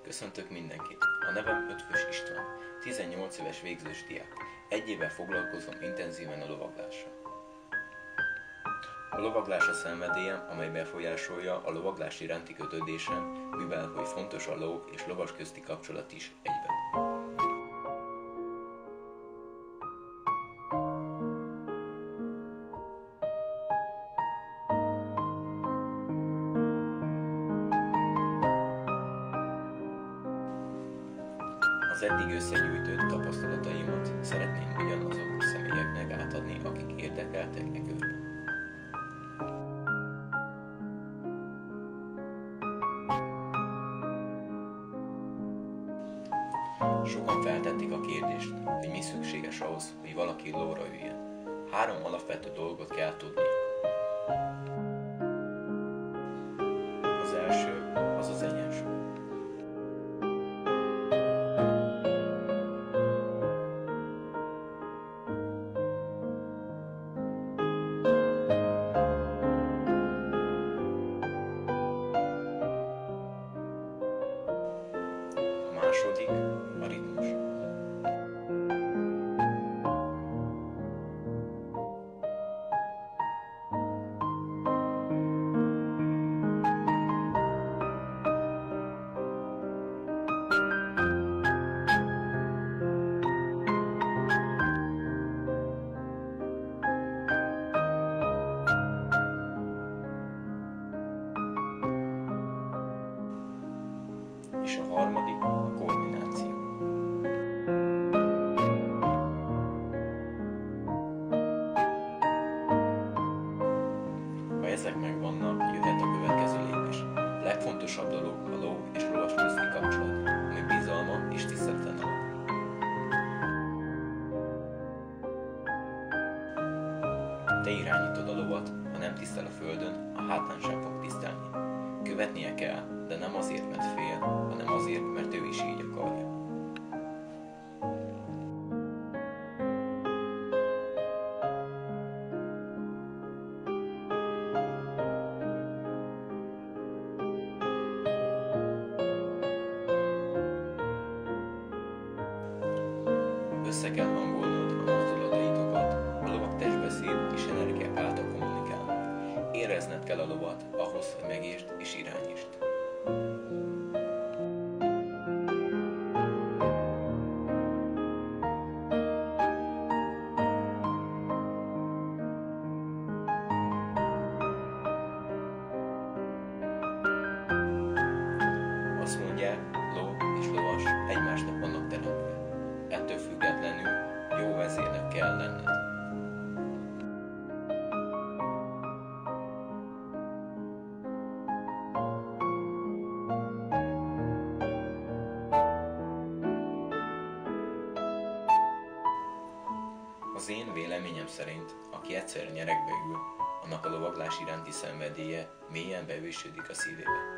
Köszöntök mindenkit! A nevem Ötvös István, 18 éves végzős diák. Egy éve foglalkozom intenzíven a lovaglással. A lovaglás a szenvedélyem, amely befolyásolja a lovaglás iránti kötődésem, mivel hogy fontos a ló és lovas közti kapcsolat is egyben. Az eddig összegyűjtött tapasztalataimat szeretném ugyanazok személyeknek átadni, akik érdekeltek e körben. Sokan feltették a kérdést, hogy mi szükséges ahhoz, hogy valaki lóra üljön. 3 alapvető dolgot kell tudnia. Az első az az egyensúly. A második a ritmus. És a harmadik a koordináció. Ha ezek megvannak, jöhet a következő lépés. A legfontosabb dolog a ló és lovas közti kapcsolat, ami bizalma és tiszteleten alapul. Te irányítod a lovat, ha nem tisztel a földön, a hátán sem fog tisztelni. Követnie kell, de nem azért, mert fél, hanem azért, mert ő is így akarja. Össze kell hangolnod a mozdulataitokat, a lovak testbeszéd és energiák által kommunikálnak. Érezned kell a lovat ahhoz, hogy megértsd és irányítsd. Azt mondják, ló és lovas egymásnak vannak teremtve. Ettől függetlenül jó vezérnek kell lenned. Az én véleményem szerint, aki egyszer nyeregbe ül, annak a lovaglás iránti szenvedélye mélyen bevésődik a szívébe.